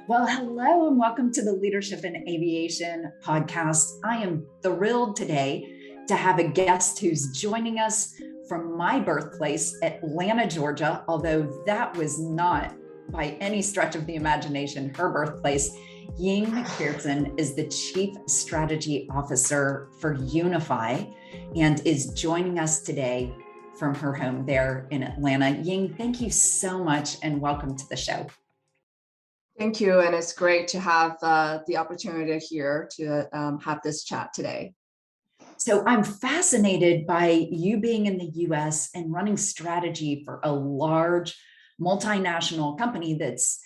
Well, hello and welcome to the Leadership in Aviation podcast. I am thrilled today to have a guest who's joining us from my birthplace, Atlanta, Georgia, although that was not by any stretch of the imagination her birthplace. Ying McPherson is the Chief Strategy Officer for Unifi and is joining us today from her home there in Atlanta. Ying, thank you so much and welcome to the show. Thank you, and it's great to have the opportunity here to have this chat today. So I'm fascinated by you being in the US and running strategy for a large multinational company that's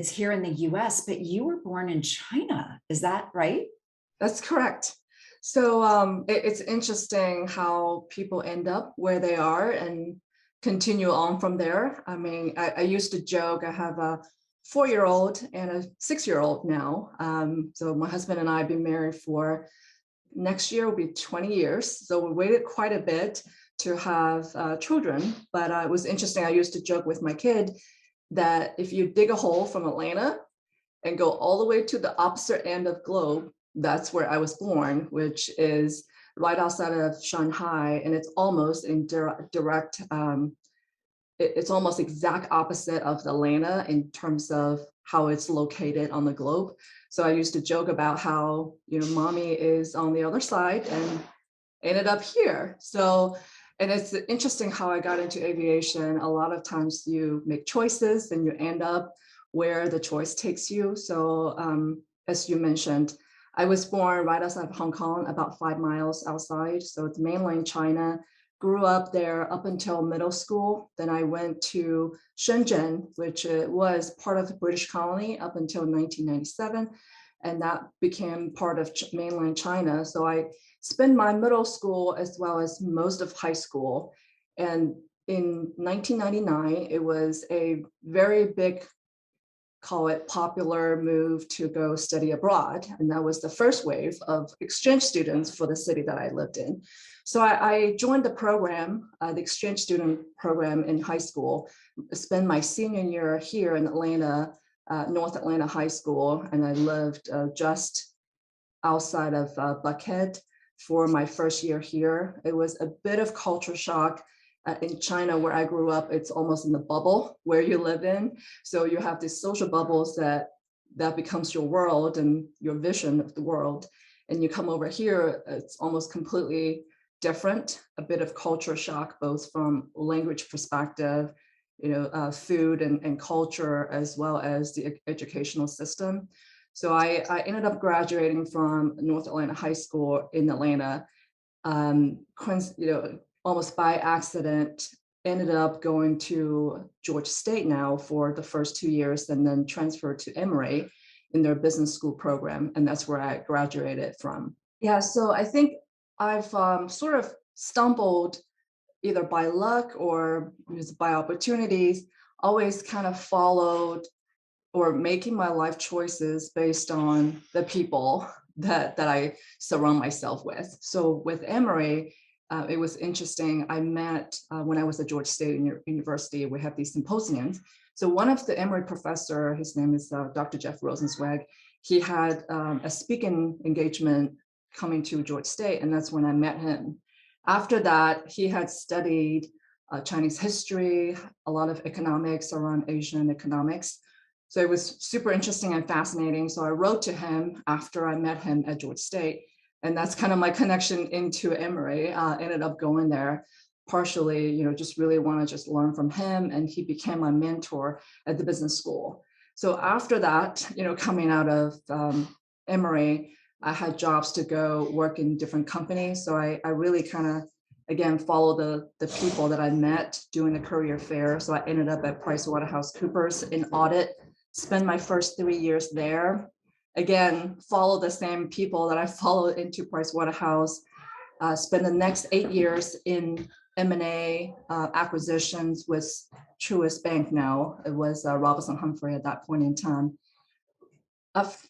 here in the US, but you were born in China. Is that right? That's correct. So it's interesting how people end up where they are and continue on from there. I mean, I used to joke, I have a 4-year-old and a 6-year-old now. So my husband and I have been married for next year will be 20 years. So we waited quite a bit to have children, but it was interesting. I used to joke with my kid that if you dig a hole from Atlanta and go all the way to the opposite end of globe, that's where I was born, which is right outside of Shanghai. And it's almost in direct it's almost exact opposite of Atlanta in terms of how it's located on the globe. So I used to joke about how, mommy is on the other side and ended up here. So, and it's interesting how I got into aviation. A lot of times you make choices and you end up where the choice takes you. So as you mentioned, I was born right outside of Hong Kong, about 5 miles outside. So it's mainland China. Grew up there up until middle school. Then I went to Shenzhen, which was part of the British colony up until 1997. And that became part of mainland China. So I spent my middle school as well as most of high school. And in 1999, it was a very big, call it popular move to go study abroad. And that was the first wave of exchange students for the city that I lived in. So I joined the program, the exchange student program in high school, spent my senior year here in Atlanta, North Atlanta High School, and I lived just outside of Buckhead for my first year here. It was a bit of culture shock. In China, where I grew up, it's almost in the bubble where you live in. So you have these social bubbles that becomes your world and your vision of the world. And you come over here, it's almost completely different, a bit of culture shock, both from language perspective, food and culture, as well as the educational system. So I ended up graduating from North Atlanta High School in Atlanta, almost by accident, ended up going to Georgia State now for the first 2 years and then transferred to Emory in their business school program. And that's where I graduated from. Yeah, so I think I've sort of stumbled either by luck or by opportunities, always kind of followed or making my life choices based on the people that I surround myself with. So with Emory, it was interesting. I met when I was at Georgia State University, we have these symposiums. So one of the Emory professor, his name is Dr. Jeff Rosenzweig, he had a speaking engagement coming to Georgia State, and that's when I met him. After that, he had studied Chinese history, a lot of economics around Asian economics. So it was super interesting and fascinating. So I wrote to him after I met him at Georgia State. And that's kind of my connection into Emory. Ended up going there partially, just really want to just learn from him. And he became my mentor at the business school. So after that, coming out of Emory, I had jobs to go work in different companies. So I really kind of, again, follow the people that I met doing the career fair. So I ended up at PricewaterhouseCoopers in audit, spent my first 3 years there. Again, follow the same people that I followed into Pricewaterhouse, spent the next 8 years in M&A acquisitions with Truist Bank now. It was Robinson Humphrey at that point in time.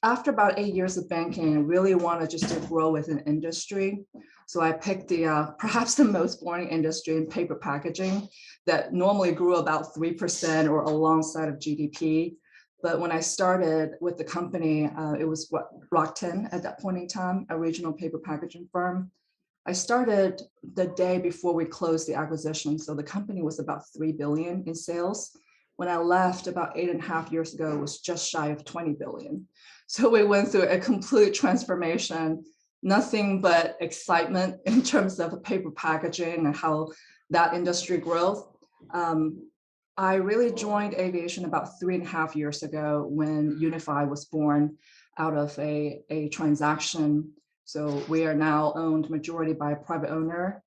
After about 8 years of banking, I really wanted just to grow with an industry. So I picked the perhaps the most boring industry in paper packaging that normally grew about 3% or alongside of GDP. But when I started with the company, it was Rock10 at that point in time, a regional paper packaging firm. I started the day before we closed the acquisition. So the company was about 3 billion in sales. When I left about 8.5 years ago, it was just shy of 20 billion. So we went through a complete transformation, nothing but excitement in terms of paper packaging and how that industry growth. I really joined aviation about 3.5 years ago when Unifi was born out of a transaction. So we are now owned majority by a private owner.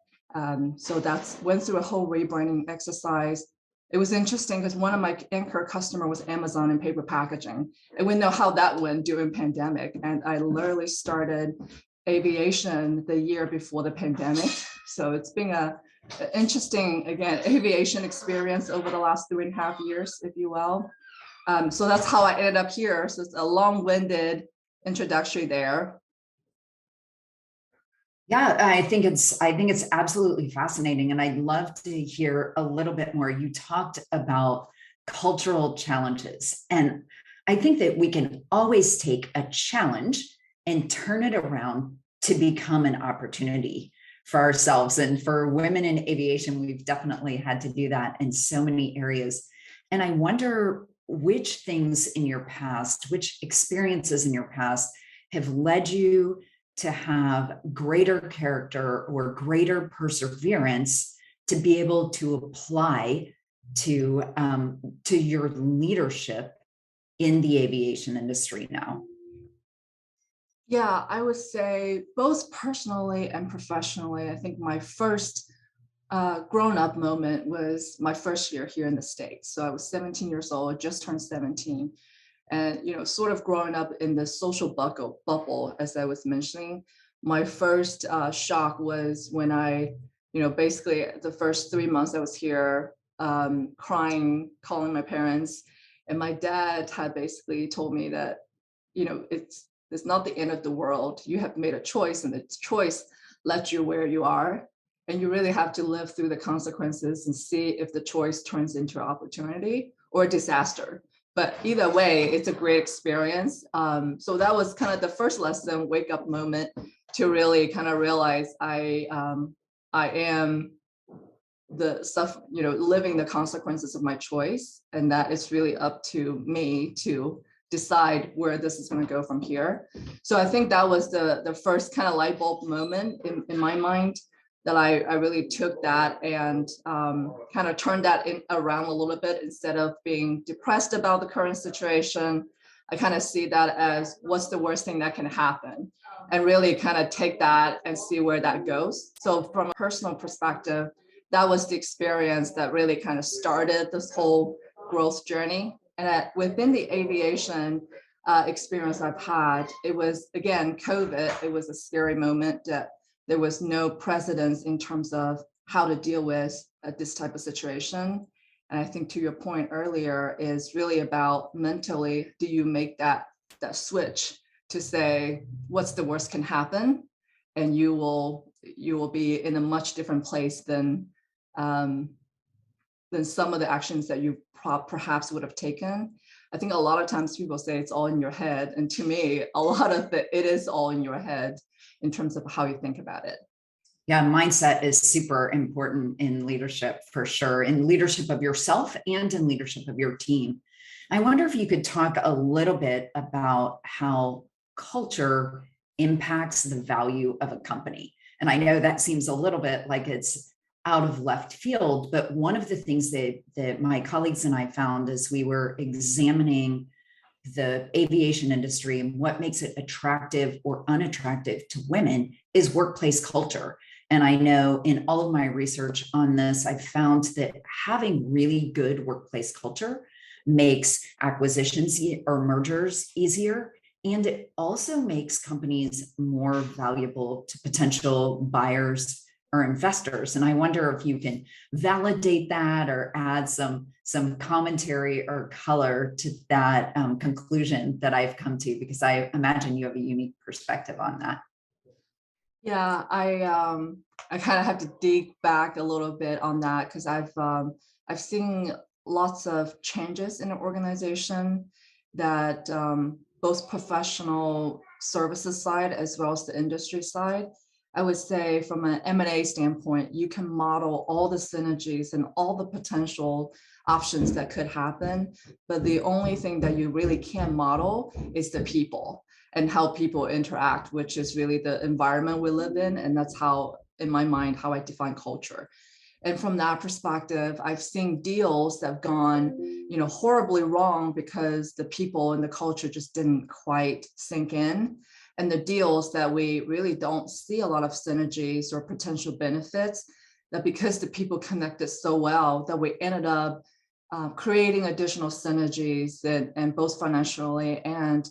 So that's went through a whole rebranding exercise. It was interesting because one of my anchor customer was Amazon in paper packaging. And we know how that went during pandemic. And I literally started aviation the year before the pandemic. So it's been a interesting, again, aviation experience over the last 3.5 years, if you will. So that's how I ended up here. So it's a long-winded introductory there. Yeah, I think it's absolutely fascinating. And I'd love to hear a little bit more. You talked about cultural challenges. And I think that we can always take a challenge and turn it around to become an opportunity for ourselves. And for women in aviation, we've definitely had to do that in so many areas. And I wonder which things in your past, which experiences in your past have led you to have greater character or greater perseverance to be able to apply to your leadership in the aviation industry now. Yeah, I would say both personally and professionally. I think my first grown-up moment was my first year here in the States. So I was 17 years old, just turned 17. And sort of growing up in the social bubble, as I was mentioning, my first shock was when I, basically the first 3 months I was here, crying, calling my parents, and my dad had basically told me that, it's not the end of the world. You have made a choice, and the choice led you where you are, and you really have to live through the consequences and see if the choice turns into an opportunity or a disaster. But either way, it's a great experience. So that was kind of the first lesson, wake up moment, to really kind of realize I am the stuff, living the consequences of my choice, and that it's really up to me to decide where this is going to go from here. So I think that was the first kind of light bulb moment in my mind, that I really took that and kind of turned that around a little bit. Instead of being depressed about the current situation, I kind of see that as what's the worst thing that can happen, and really kind of take that and see where that goes. So from a personal perspective, that was the experience that really kind of started this whole growth journey. And within the aviation experience I've had, it was, again, COVID. It was a scary moment that there was no precedence in terms of how to deal with this type of situation. And I think, to your point earlier, is really about mentally, do you make that switch to say, what's the worst can happen? And you will be in a much different place than some of the actions that you perhaps would have taken. I think a lot of times people say it's all in your head. And to me, a lot of it is all in your head in terms of how you think about it. Yeah, mindset is super important in leadership, for sure, in leadership of yourself and in leadership of your team. I wonder if you could talk a little bit about how culture impacts the value of a company. And I know that seems a little bit like it's out of left field, but one of the things that my colleagues and I found as we were examining the aviation industry and what makes it attractive or unattractive to women is workplace culture. And I know in all of my research on this, I've found that having really good workplace culture makes acquisitions or mergers easier. And it also makes companies more valuable to potential buyers or investors. And I wonder if you can validate that or add some commentary or color to that conclusion that I've come to, because I imagine you have a unique perspective on that. Yeah, I kind of have to dig back a little bit on that, because I've seen lots of changes in the organization. that both professional services side as well as the industry side, I would say from an M&A standpoint, you can model all the synergies and all the potential options that could happen. But the only thing that you really can model is the people and how people interact, which is really the environment we live in. And that's how, in my mind, how I define culture. And from that perspective, I've seen deals that have gone, horribly wrong because the people and the culture just didn't quite sink in. And the deals that we really don't see a lot of synergies or potential benefits, that because the people connected so well, that we ended up creating additional synergies and both financially and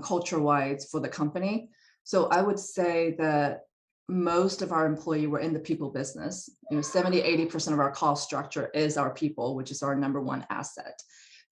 culture-wise for the company. So I would say that most of our employees were in the people business. 70-80% of our cost structure is our people, which is our number one asset.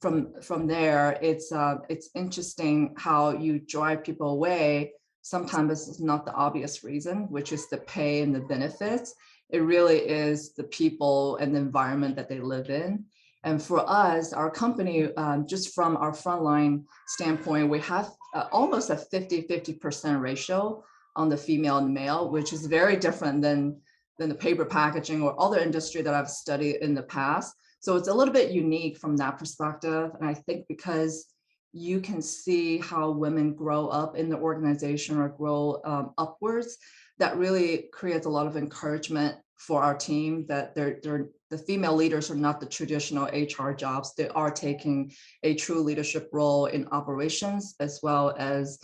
From there, it's interesting how you drive people away. Sometimes it's not the obvious reason, which is the pay and the benefits. It really is the people and the environment that they live in. And for us, our company, just from our frontline standpoint, we have almost a 50-50% ratio on the female and male, which is very different than the paper packaging or other industry that I've studied in the past. So it's a little bit unique from that perspective. And I think because you can see how women grow up in the organization or grow upwards, that really creates a lot of encouragement for our team that the female leaders are not the traditional HR jobs. They are taking a true leadership role in operations, as well as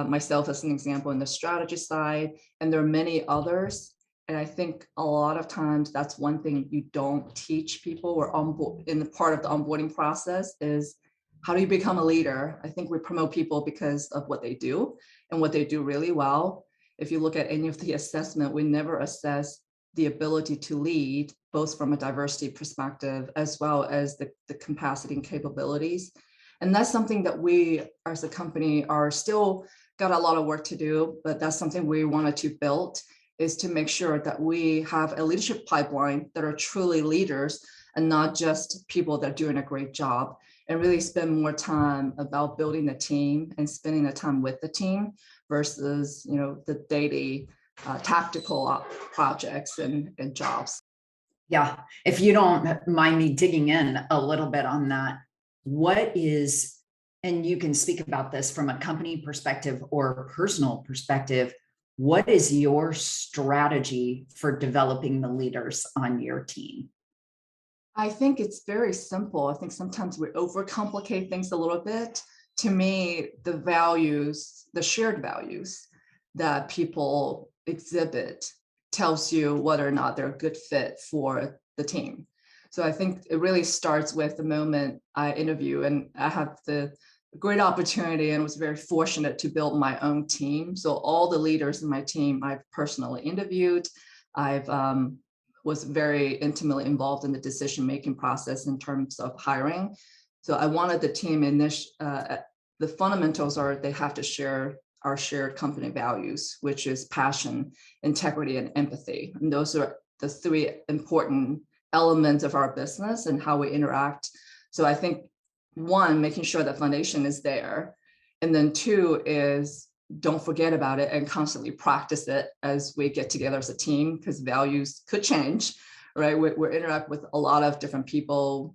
myself as an example in the strategy side. And there are many others. And I think a lot of times that's one thing you don't teach people or in the part of the onboarding process is how do you become a leader? I think we promote people because of what they do and what they do really well. If you look at any of the assessment, we never assess the ability to lead, both from a diversity perspective, as well as the capacity and capabilities. And that's something that we as a company are still got a lot of work to do, but that's something we wanted to build, is to make sure that we have a leadership pipeline that are truly leaders and not just people that are doing a great job, and really spend more time about building the team and spending the time with the team versus, the daily tactical projects and jobs. Yeah. If you don't mind me digging in a little bit on that, what is, and you can speak about this from a company perspective or personal perspective, what is your strategy for developing the leaders on your team? I think it's very simple. I think sometimes we overcomplicate things a little bit. To me, the values, the shared values that people exhibit tells you whether or not they're a good fit for the team. So I think it really starts with the moment I interview, and I have the great opportunity and was very fortunate to build my own team. So all the leaders in my team, I've personally interviewed. I've was very intimately involved in the decision-making process in terms of hiring. So I wanted the team in this, the fundamentals are they have to share our shared company values, which is passion, integrity, and empathy. And those are the three important elements of our business and how we interact. So I think one, making sure that foundation is there. And then two is don't forget about it and constantly practice it as we get together as a team, because values could change, right? We're interact with a lot of different people,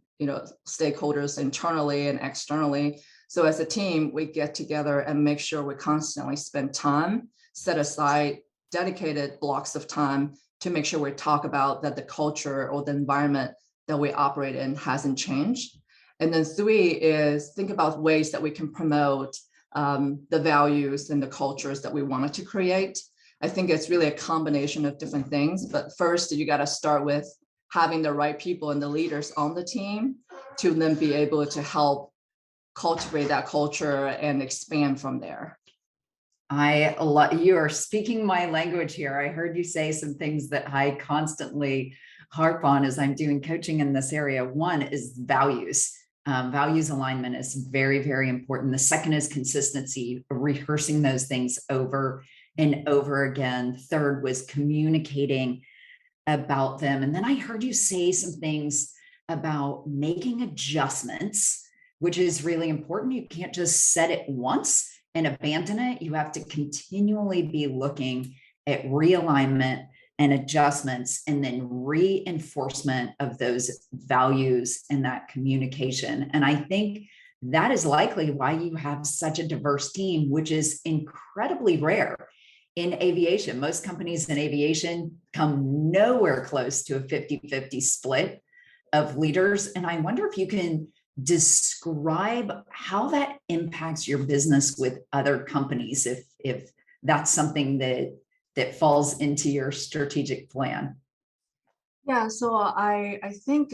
stakeholders internally and externally. So as a team, we get together and make sure we constantly spend time, set aside dedicated blocks of time to make sure we talk about that the culture or the environment that we operate in hasn't changed. And then three is think about ways that we can promote the values and the cultures that we wanted to create. I think it's really a combination of different things, but first you got to start with having the right people and the leaders on the team to then be able to help cultivate that culture and expand from there. You are speaking my language here. I heard you say some things that I constantly harp on as I'm doing coaching in this area. One is values. Values alignment is very, very important. The second is consistency, rehearsing those things over and over again. Third was communicating about them. And then I heard you say some things about making adjustments which is really important. You can't just set it once and abandon it. You have to continually be looking at realignment and adjustments, and then reinforcement of those values and that communication. And I think that is likely why you have such a diverse team, which is incredibly rare in aviation. Most companies in aviation come nowhere close to a 50-50 split of leaders. And I wonder if you can describe how that impacts your business with other companies, if that's something that falls into your strategic plan. Yeah, so I think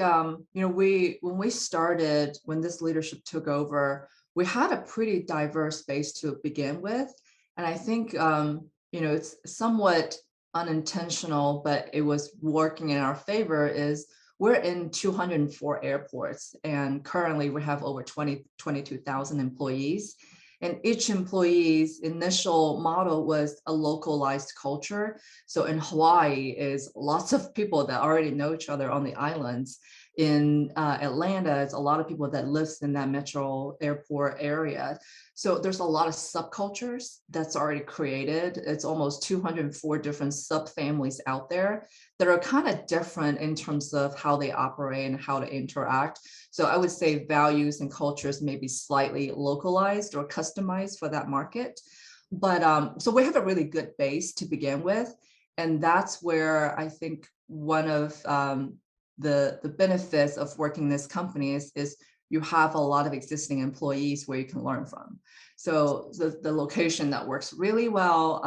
we when we started, when this leadership took over, we had a pretty diverse base to begin with, and I think it's somewhat unintentional, but it was working in our favor. Is we're in 204 airports, and currently we have over 22,000 employees. And each employee's initial model was a localized culture. So in Hawaii is lots of people that already know each other on the islands. In Atlanta, it's a lot of people that lives in that metro airport area. So there's a lot of subcultures that's already created. It's almost 204 different subfamilies out there that are kind of different in terms of how they operate and how to interact. So I would say values and cultures may be slightly localized or customized for that market. But so we have a really good base to begin with. And that's where I think one of the benefits of working in this company is you have a lot of existing employees where you can learn from. So the location that works really well,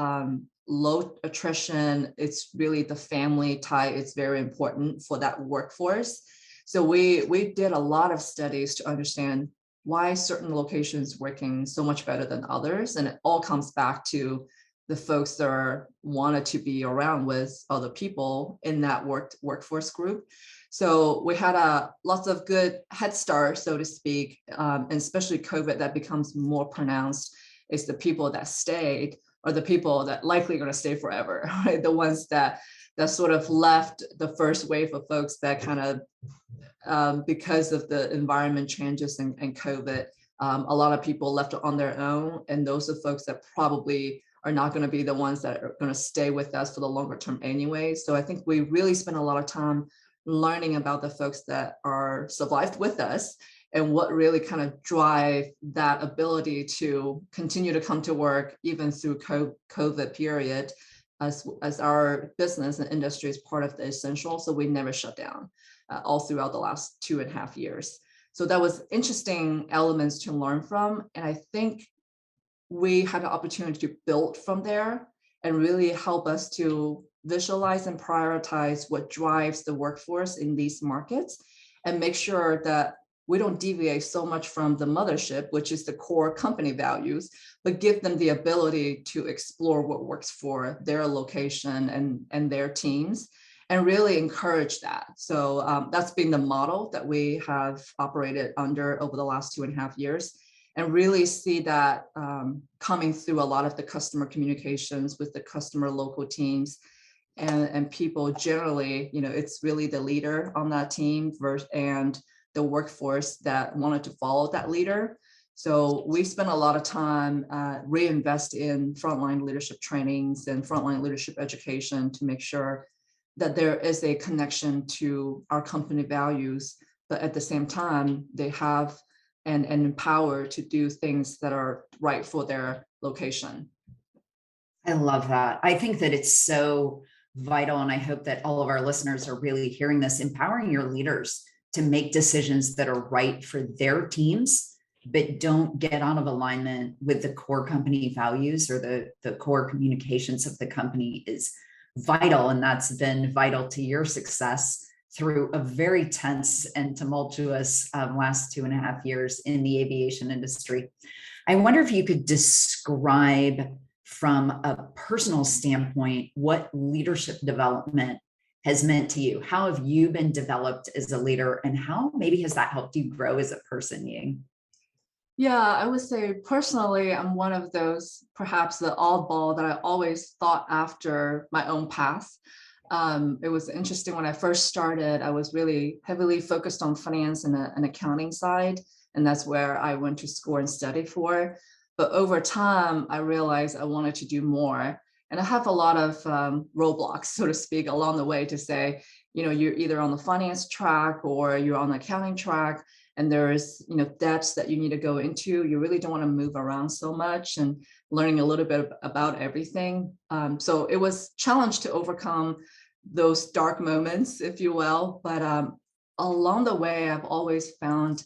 low attrition, it's really the family tie, it's very important for that workforce. So we did a lot of studies to understand why certain locations working so much better than others. And it all comes back to the folks that are wanted to be around with other people in that workforce group. So we had lots of good head start, so to speak, and especially COVID that becomes more pronounced is the people that stayed are the people that likely going to stay forever, right? The ones that sort of left the first wave of folks that kind of, because of the environment changes and COVID, a lot of people left on their own. And those are folks that probably are not going to be the ones that are going to stay with us for the longer term anyway. So I think we really spend a lot of time learning about the folks that are survived with us and what really kind of drive that ability to continue to come to work even through COVID period, as our business and industry is part of the essential. So we never shut down all throughout the last 2.5 years. So that was interesting elements to learn from. And I think we had an opportunity to build from there and really help us to visualize and prioritize what drives the workforce in these markets and make sure that we don't deviate so much from the mothership, which is the core company values, but give them the ability to explore what works for their location and their teams and really encourage that. So that's been the model that we have operated under over the last 2.5 years, and really see that coming through a lot of the customer communications with the customer local teams and people generally. It's really the leader on that team and the workforce that wanted to follow that leader. So we spent a lot of time reinvest in frontline leadership trainings and frontline leadership education to make sure that there is a connection to our company values, but at the same time, they have and empowered to do things that are right for their location. I love that. I think that it's so vital, and I hope that all of our listeners are really hearing this, empowering your leaders to make decisions that are right for their teams, but don't get out of alignment with the core company values or the core communications of the company is vital. And that's been vital to your success through a very tense and tumultuous last 2.5 years in the aviation industry. I wonder if you could describe from a personal standpoint what leadership development has meant to you. How have you been developed as a leader, and how maybe has that helped you grow as a person, Ying? Yeah, I would say personally, I'm one of those, perhaps the oddball that I always thought after my own path. It was interesting when I first started, I was really heavily focused on finance and accounting side. And that's where I went to school and studied for. But over time, I realized I wanted to do more. And I have a lot of roadblocks, so to speak, along the way to say, you're either on the finance track or you're on the accounting track, and there's, debts that you need to go into. You really don't want to move around so much and learning a little bit about everything. So it was a challenge to overcome those dark moments, if you will. But along the way, I've always found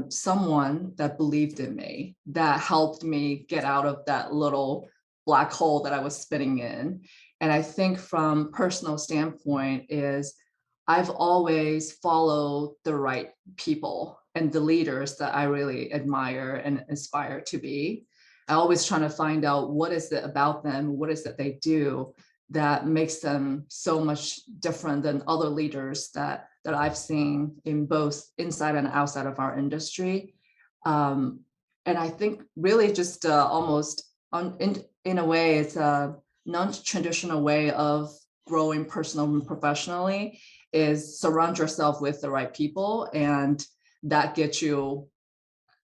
someone that believed in me, that helped me get out of that little black hole that I was spinning in. And I think from personal standpoint is I've always followed the right people and the leaders that I really admire and aspire to be. I always trying to find out what is it about them, what is it they do that makes them so much different than other leaders that I've seen in both inside and outside of our industry. And I think really just almost in a way, it's a non-traditional way of growing personally and professionally is surround yourself with the right people, and that gets you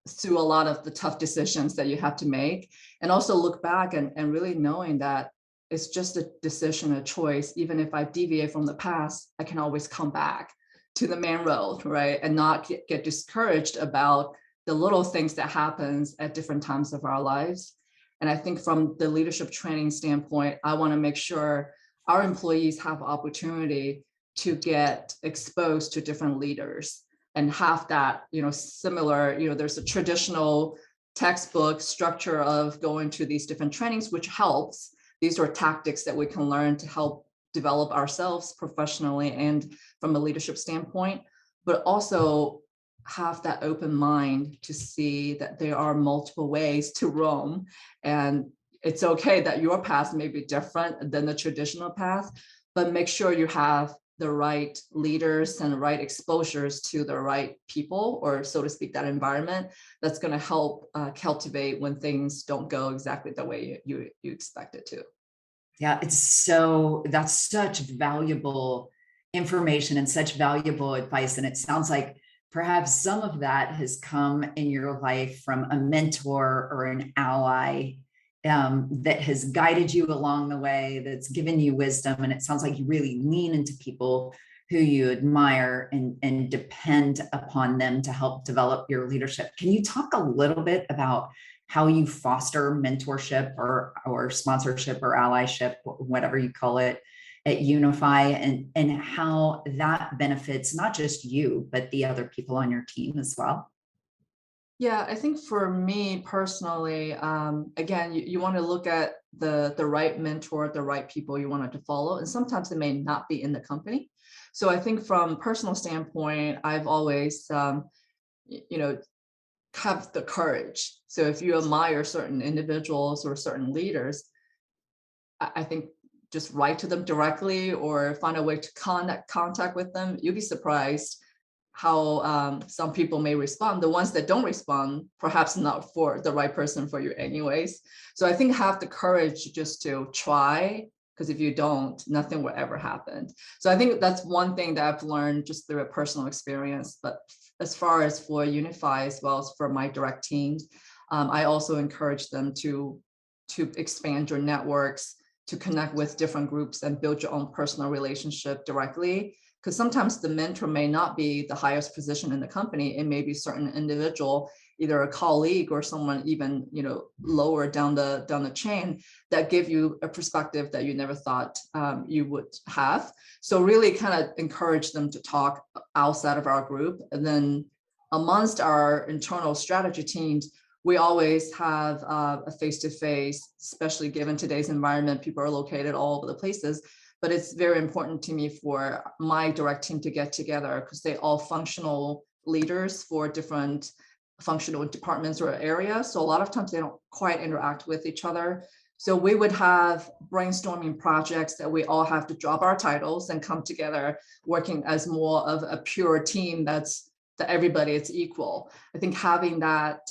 through a lot of the tough decisions that you have to make, and also look back and really knowing that it's just a decision, a choice. Even if I deviate from the past, I can always come back to the main road, right? And not get discouraged about the little things that happens at different times of our lives. And I think from the leadership training standpoint, I want to make sure our employees have opportunity to get exposed to different leaders and have that, similar, there's a traditional textbook structure of going to these different trainings, which helps. These are tactics that we can learn to help develop ourselves professionally and from a leadership standpoint, but also have that open mind to see that there are multiple ways to roam. And it's okay that your path may be different than the traditional path, but make sure you have the right leaders and the right exposures to the right people, or so to speak, that environment that's going to help cultivate when things don't go exactly the way you expect it to. Yeah, that's such valuable information and such valuable advice. And it sounds like perhaps some of that has come in your life from a mentor or an ally that has guided you along the way, that's given you wisdom. And it sounds like you really lean into people who you admire and depend upon them to help develop your leadership. Can you talk a little bit about how you foster mentorship or sponsorship or allyship, whatever you call it, at Unifi, and how that benefits not just you, but the other people on your team as well? Yeah, I think for me personally, again, you want to look at the right mentor, the right people you wanted to follow, and sometimes it may not be in the company. So I think from personal standpoint, I've always, have the courage. So if you admire certain individuals or certain leaders, I think just write to them directly or find a way to contact with them. You'll be surprised how some people may respond. The ones that don't respond, perhaps not for the right person for you anyways. So I think have the courage just to try, because if you don't, nothing will ever happen. So I think that's one thing that I've learned just through a personal experience. But as far as for Unifi, as well as for my direct teams, I also encourage them to expand your networks, to connect with different groups and build your own personal relationship directly. Because sometimes the mentor may not be the highest position in the company. It may be a certain individual, either a colleague or someone even lower down the chain, that give you a perspective that you never thought you would have. So really kind of encourage them to talk outside of our group. And then amongst our internal strategy teams, we always have a face-to-face, especially given today's environment. People are located all over the places. But it's very important to me for my direct team to get together because they're all functional leaders for different functional departments or areas. So a lot of times they don't quite interact with each other. So we would have brainstorming projects that we all have to drop our titles and come together working as more of a pure team that everybody is equal. I think having that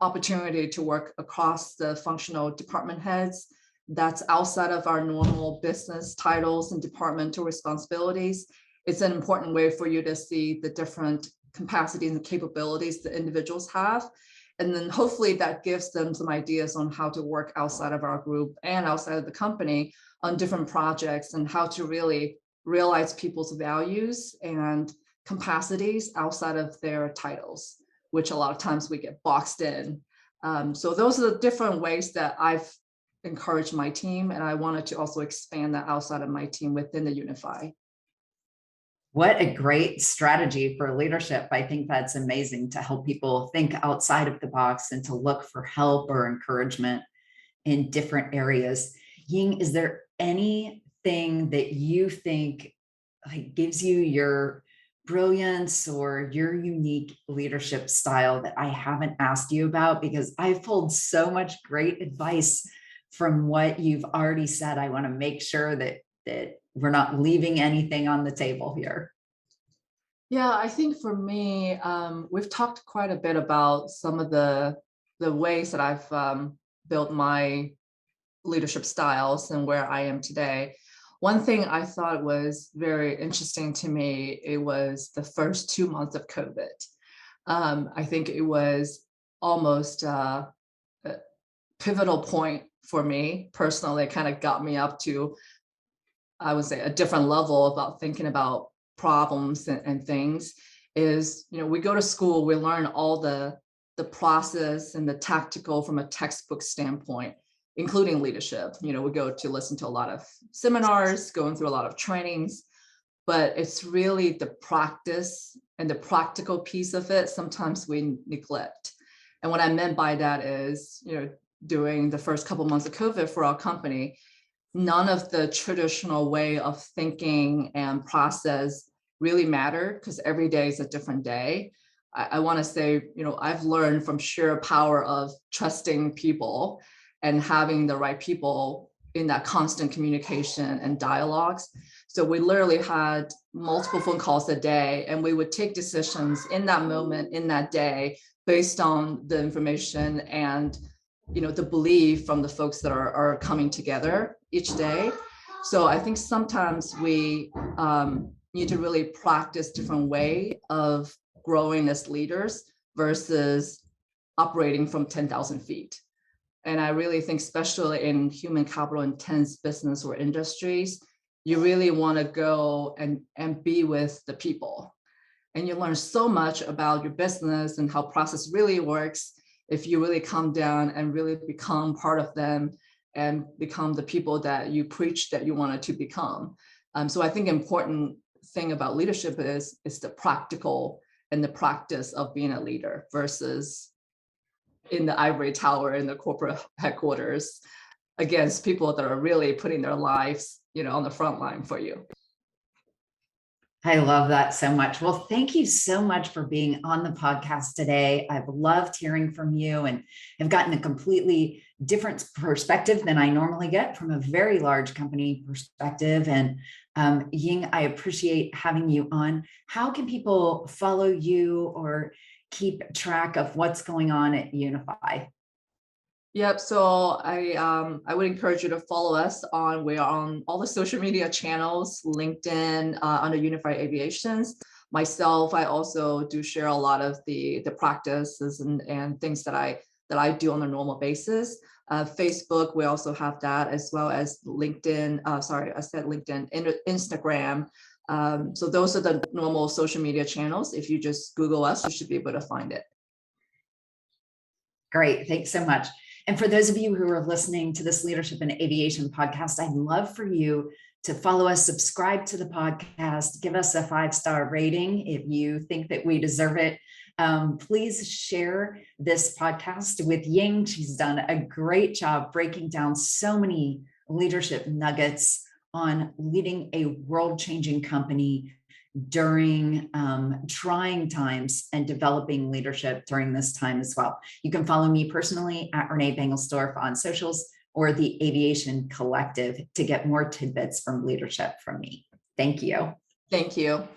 opportunity to work across the functional department heads that's outside of our normal business titles and departmental responsibilities, it's an important way for you to see the different capacities and capabilities the individuals have. And then hopefully that gives them some ideas on how to work outside of our group and outside of the company on different projects and how to really realize people's values and capacities outside of their titles, which a lot of times we get boxed in. So those are the different ways that I've encouraged my team, and I wanted to also expand that outside of my team within the Unifi. What a great strategy for leadership. I think that's amazing to help people think outside of the box and to look for help or encouragement in different areas. Ying, is there anything that you think like gives you your brilliance or your unique leadership style that I haven't asked you about? Because I've pulled so much great advice from what you've already said. I want to make sure that we're not leaving anything on the table here. Yeah, I think for me, we've talked quite a bit about some of the ways that I've built my leadership styles and where I am today. One thing I thought was very interesting to me, it was the first 2 months of COVID. I think it was almost a pivotal point for me personally. It kind of got me up to, I would say, a different level about thinking about problems and things. Is, we go to school, we learn all the process and the tactical from a textbook standpoint, including leadership. We go to listen to a lot of seminars, going through a lot of trainings, but it's really the practice and the practical piece of it sometimes we neglect. And what I meant by that is, during the first couple months of COVID for our company, none of the traditional way of thinking and process really mattered because every day is a different day. I want to say, I've learned from sheer power of trusting people and having the right people in that constant communication and dialogues. So we literally had multiple phone calls a day, and we would take decisions in that moment, in that day, based on the information and the belief from the folks that are coming together each day. So I think sometimes we need to really practice different way of growing as leaders versus operating from 10,000 feet. And I really think, especially in human capital intense business or industries, you really want to go and be with the people. And you learn so much about your business and how process really works if you really come down and really become part of them and become the people that you preach that you wanted to become. So I think important thing about leadership is the practical and the practice of being a leader versus in the ivory tower in the corporate headquarters against people that are really putting their lives, on the front line for you. I love that so much. Well, thank you so much for being on the podcast today. I've loved hearing from you and have gotten a completely different perspective than I normally get from a very large company perspective. And Ying, I appreciate having you on. How can people follow you or keep track of what's going on at Unifi? Yep. So I would encourage you to follow us we are on all the social media channels, LinkedIn, under Unified Aviations. Myself, I also do share a lot of the practices and things that I do on a normal basis. Facebook, we also have that, as well as LinkedIn. Sorry, I said LinkedIn, Instagram. So those are the normal social media channels. If you just Google us, you should be able to find it. Great. Thanks so much. And for those of you who are listening to this Leadership in Aviation podcast, I'd love for you to follow us, subscribe to the podcast, give us a 5-star rating if you think that we deserve it. Please share this podcast with Ying. She's done a great job breaking down so many leadership nuggets on leading a world-changing company during trying times and developing leadership during this time as well. You can follow me personally at René Banglesdorf on socials or the Aviation Collective to get more tidbits from leadership from me. Thank you. Thank you.